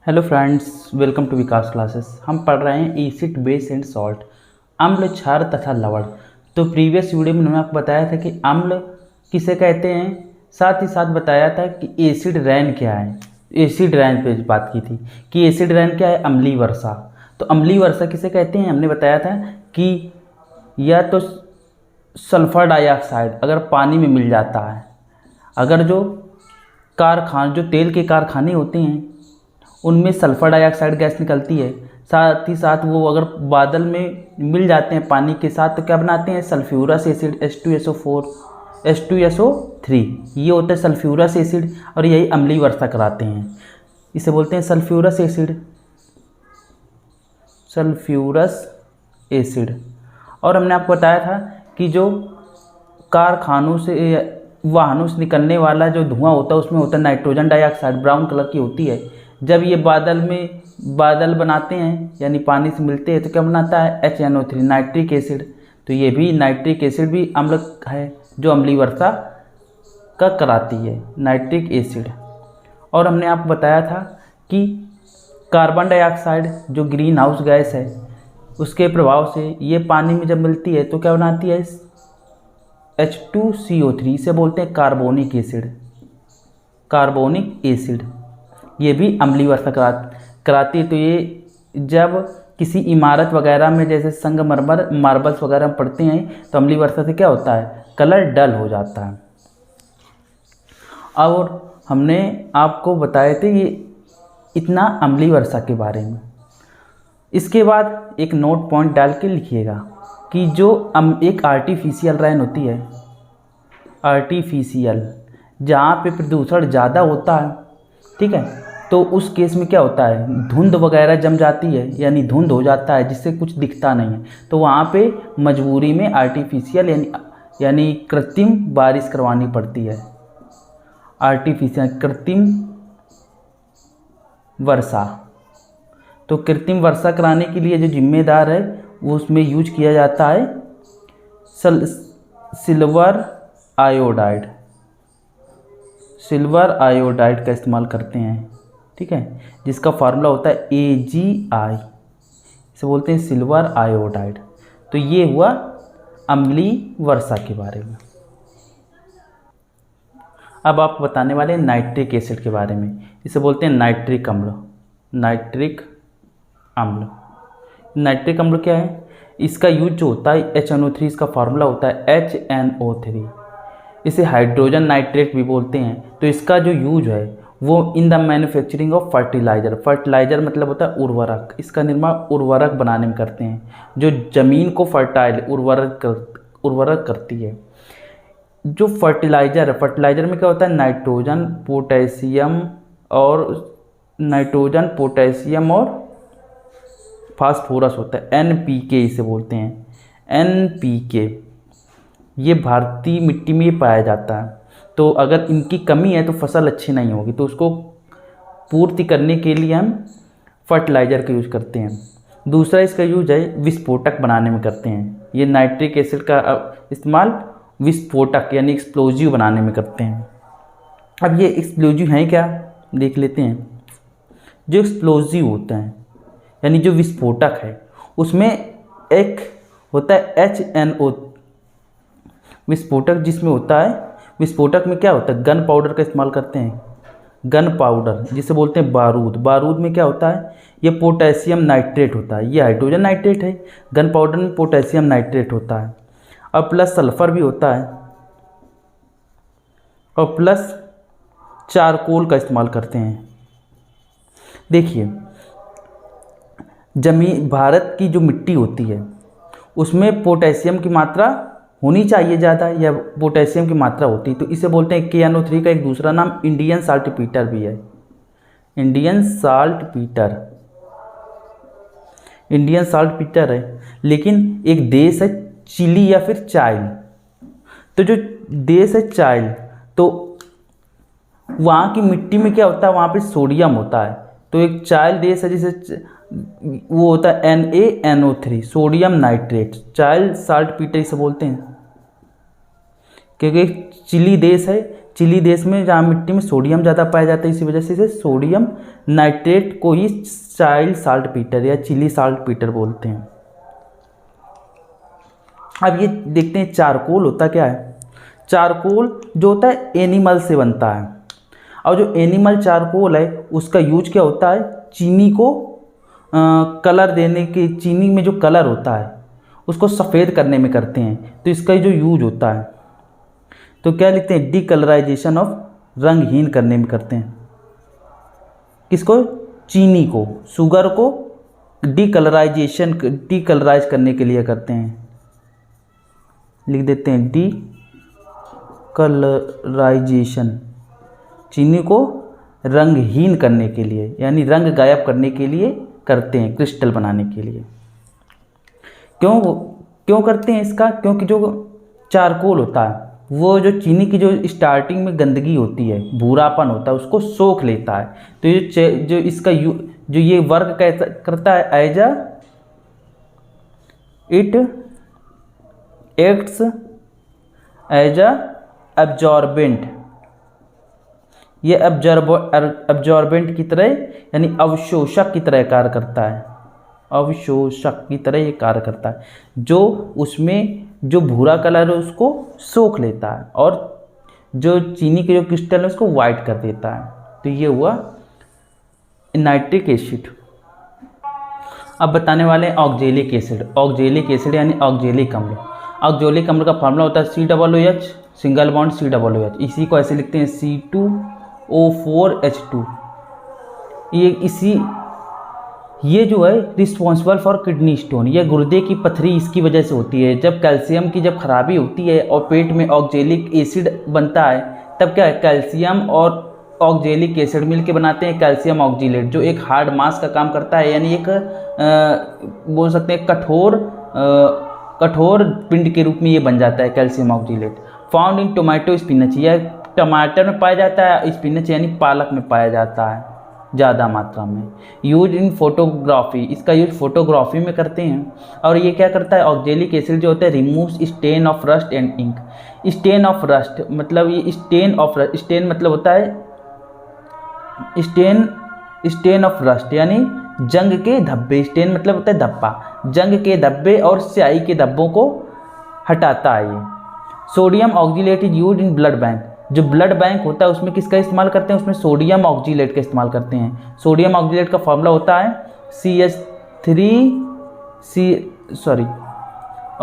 Hello friends, welcome to Vikas classes. हम पढ़ रहे हैं एसिड, बेस एंड सॉल्ट, अम्ल, क्षार तथा लवण। तो प्रीवियस वीडियो में मैंने आपको बताया था कि अम्ल किसे कहते हैं, साथ ही साथ बताया था कि एसिड रैन क्या है। एसिड रैन पे बात की थी कि एसिड रैन क्या है, अम्लीय वर्षा। तो अम्लीय वर्षा किसे कहते हैं, हमने बताया था कि या तो सल्फर डाइऑक्साइड अगर पानी में मिल जाता है, अगर जो तेल के कारखाने होते हैं उनमें सल्फर डाइऑक्साइड गैस निकलती है, साथ ही साथ वो अगर बादल में मिल जाते हैं पानी के साथ तो क्या बनाते हैं, सल्फ्यूरस एसिड H2SO4 H2SO3, ये होता है सल्फ्यूरस एसिड और यही अम्लीय वर्षा कराते हैं। इसे बोलते हैं सल्फ्यूरस एसिड। और हमने आपको बताया था कि जो कारखानों से वाहनों से निकलने वाला जो धुआं होता है उसमें होता है नाइट्रोजन डाइऑक्साइड, ब्राउन कलर की होती है। जब ये बादल बनाते हैं यानी पानी से मिलते हैं तो क्या बनाता है, HNO3 नाइट्रिक एसिड। तो ये भी नाइट्रिक एसिड भी अम्ल है जो अम्लीय वर्षा का कराती है, नाइट्रिक एसिड। और हमने आपको बताया था कि कार्बन डाइऑक्साइड जो ग्रीन हाउस गैस है उसके प्रभाव से ये पानी में जब मिलती है तो क्या बनाती है, H2CO3, इसे बोलते हैं कार्बोनिक एसिड। ये भी अम्लीय वर्षा कराती है। तो ये जब किसी इमारत वगैरह में जैसे संगमरमर मार्बल्स वगैरह में पड़ते हैं तो अम्लीय वर्षा से क्या होता है, कलर डल हो जाता है। और हमने आपको बताए थे ये इतना अम्लीय वर्षा के बारे में। इसके बाद एक नोट पॉइंट डाल के लिखिएगा कि जो एक आर्टिफिशियल रेन होती है, आर्टिफिशियल जहाँ पे प्रदूषण ज़्यादा होता है, ठीक है, तो उस केस में क्या होता है, धुंध वगैरह जम जाती है यानी धुंध हो जाता है जिससे कुछ दिखता नहीं है। तो वहाँ पे मजबूरी में आर्टिफिशियल यानी कृत्रिम बारिश करवानी पड़ती है, आर्टिफिशियल कृत्रिम वर्षा। तो कृत्रिम वर्षा कराने के लिए जो जिम्मेदार है वो उसमें यूज किया जाता है सिल्वर आयोडाइड का इस्तेमाल करते हैं, ठीक है, जिसका फार्मूला होता है AgI, इसे बोलते हैं सिल्वर आयोडाइड। तो ये हुआ अम्लीय वर्षा के बारे में। अब आप बताने वाले हैं नाइट्रिक एसिड के बारे में, इसे बोलते हैं नाइट्रिक अम्ल। नाइट्रिक अम्ल क्या है, इसका यूज जो होता है HNO3, इसका फार्मूला होता है HNO3, इसे हाइड्रोजन नाइट्रेट भी बोलते हैं। तो इसका जो यूज है वो in the manufacturing of fertiliser मतलब होता है उर्वरक, इसका निर्माण उर्वरक बनाने में करते हैं, जो जमीन को फर्टाइल उर्वरक करती है। जो फर्टिलाइजर में क्या होता है, नाइट्रोजन पोटेशियम और फास्फोरस होता है, NPK इसे बोलते हैं, NPK। ये भारतीय मिट्टी में ये पाया जाता है। तो अगर इनकी कमी है तो फसल अच्छी नहीं होगी, तो उसको पूर्ति करने के लिए हम फर्टिलाइज़र का यूज़ करते हैं। दूसरा इसका यूज है विस्फोटक बनाने में करते हैं। ये नाइट्रिक एसिड का इस्तेमाल विस्फोटक यानी एक्सप्लोजिव बनाने में करते हैं। अब ये एक्सप्लोजिव हैं क्या, देख लेते हैं। जो एक्सप्लोजिव होते हैं यानी जो विस्फोटक है उसमें एक होता है HNO विस्फोटक, जिसमें होता है, विस्फोटक में क्या होता है, गन पाउडर का इस्तेमाल करते हैं, गन पाउडर जिसे बोलते हैं बारूद में क्या होता है, ये पोटेशियम नाइट्रेट होता है, ये हाइड्रोजन नाइट्रेट है, गन पाउडर में पोटेशियम नाइट्रेट होता है, और प्लस सल्फर भी होता है, और प्लस चारकोल का इस्तेमाल करते हैं। देखिए भारत की जो मिट्टी होती है उसमें पोटेशियम की मात्रा होनी चाहिए ज़्यादा, या पोटेशियम की मात्रा होती है, तो इसे बोलते हैं KNO3 का एक दूसरा नाम इंडियन साल्टपीटर भी है, इंडियन साल्टपीटर है। लेकिन एक देश है चिली या फिर चाइल, तो जो देश है चाइल, तो वहाँ की मिट्टी में क्या होता है, वहाँ पे सोडियम होता है। तो एक चाइल देश है जिसे वो होता है NaNO3 sodium nitrate, child saltpetre इसे बोलते हैं, क्योंकि चिली देश है, चिली देश में जहाँ मिट्टी में सोडियम ज़्यादा पाया जाता है, इसी वजह से इसे सोडियम नाइट्रेट को ही चाइल्ड साल्ट पीटर या चिली साल्ट पीटर बोलते हैं। अब ये देखते हैं चारकोल होता क्या है। चारकोल जो होता है एनिमल से बनता है, और जो एनिमल चारकोल है उसका यूज क्या होता है, चीनी को कलर देने के, चीनी में जो कलर होता है उसको सफ़ेद करने में करते हैं, तो इसका जो यूज होता है तो क्या लिखते हैं, डीकलराइजेशन ऑफ, रंगहीन करने में करते हैं। किसको, चीनी को, शुगर को डीकलराइज करने के लिए करते हैं। लिख देते हैं डीकलराइजेशन, चीनी को रंगहीन करने के लिए, यानी रंग गायब करने के लिए करते हैं, क्रिस्टल बनाने के लिए। क्यों करते हैं इसका, क्योंकि जो चारकोल होता है वो जो चीनी की जो स्टार्टिंग में गंदगी होती है, भूरापन होता है, उसको सोख लेता है। तो ये जो इसका जो ये वर्क करता है as a, it acts as a absorbent, ये एब्जॉर्बेंट की तरह यानी अवशोषक की तरह कार्य करता है, अवशोषक की तरह ये कार्य करता है, जो उसमें जो भूरा कलर है उसको सोख लेता है और जो चीनी के जो क्रिस्टल है उसको वाइट कर देता है। तो ये हुआ नाइट्रिक एसिड। अब बताने वाले हैं ऑक्जेलिक एसिड। ऑक्जेलिक एसिड यानी ऑक्जेलिक अम्ल। ऑक्जेलिक अम्ल का फार्मूला होता है COOH, सिंगल बॉन्ड COOH। इसी को ऐसे लिखते हैं C2O4H2। ये जो है रिस्पॉन्सिबल फॉर किडनी स्टोन, ये गुर्दे की पथरी इसकी वजह से होती है। जब कैल्शियम की जब खराबी होती है और पेट में ऑक्जेलिक एसिड बनता है, तब क्या है, कैल्शियम और ऑक्जेलिक एसिड मिलके बनाते हैं कैल्शियम ऑक्जीलेट, जो एक हार्ड मास का काम करता है, यानी एक बोल सकते हैं कठोर पिंड के रूप में ये बन जाता है calcium oxalate. Found in tomato spinach, यह टमाटर में पाया जाता है, स्पिनच यानी पालक में पाया जाता है ज़्यादा मात्रा में। यूज इन फोटोग्राफी, इसका यूज फोटोग्राफी में करते हैं। और ये क्या करता है, ऑक्जेलिक एसिड जो होता है removes stain of rust and ink. Stain of rust मतलब ये स्टेन मतलब होता है स्टेन ऑफ रस्ट यानी जंग के धब्बे, स्टेन मतलब होता है धब्बा, जंग के धब्बे और स्याही के धब्बों को हटाता है ये। Sodium oxalate is used in blood bank, जो ब्लड बैंक होता है उसमें किसका इस्तेमाल करते हैं, उसमें सोडियम ऑक्जीलेट का इस्तेमाल करते हैं। सोडियम ऑक्जीलेट का फॉर्मूला होता है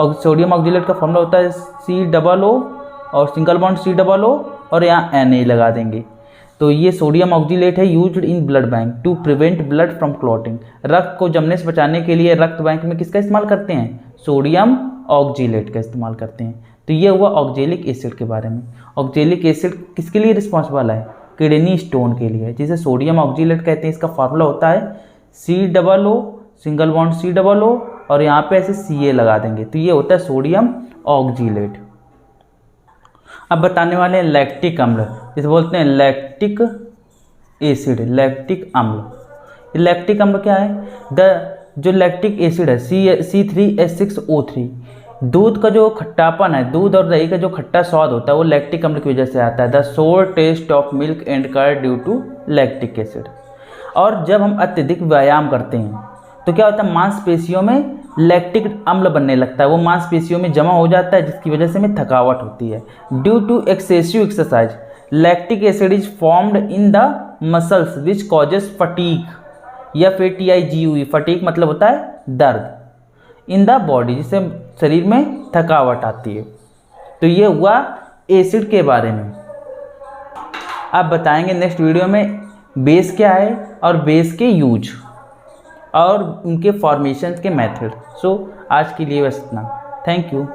सोडियम ऑक्जीलेट का फॉर्मूला होता है COO और सिंगल बॉन्ड COO और यहाँ Na लगा देंगे। तो ये सोडियम ऑक्जीलेट है used in blood bank to prevent blood from clotting. रक्त को जमने से बचाने के लिए रक्त बैंक में किसका इस्तेमाल करते हैं, सोडियम ऑक्जीलेट का इस्तेमाल करते हैं। तो ये हुआ ऑक्जेलिक एसिड के बारे में। ऑक्जेलिक एसिड किसके लिए रिस्पॉन्सिबल है, किडनी स्टोन के लिए, जिसे सोडियम ऑक्जीलेट कहते हैं। इसका फार्मूला होता है COO सिंगल बॉन्ड COO और यहाँ पे ऐसे Ca लगा देंगे, तो ये होता है सोडियम ऑक्जीलेट। अब बताने वाले हैं लैक्टिक अम्ल, जिसे बोलते हैं लैक्टिक एसिड, लैक्टिक अम्ल। लैक्टिक अम्ल क्या है, जो लैक्टिक एसिड है C3H6O3, दूध का जो खट्टापन है, दूध और दही का जो खट्टा स्वाद होता है वो लैक्टिक अम्ल की वजह से आता है। The sour taste of milk and curd due to lactic acid. और जब हम अत्यधिक व्यायाम करते हैं तो क्या होता है, मांसपेशियों में लैक्टिक अम्ल बनने लगता है, वो मांसपेशियों में जमा हो जाता है, जिसकी वजह से हमें थकावट होती है। Due to excessive exercise lactic acid is formed in the muscles which causes fatigue या FATIGUE, फटीग मतलब होता है दर्द, इन द बॉडी, जिससे शरीर में थकावट आती है। तो ये हुआ एसिड के बारे में। अब बताएंगे नेक्स्ट वीडियो में बेस क्या है और बेस के यूज और उनके फॉर्मेशन के मेथड। सो आज के लिए बस इतना। Thank you.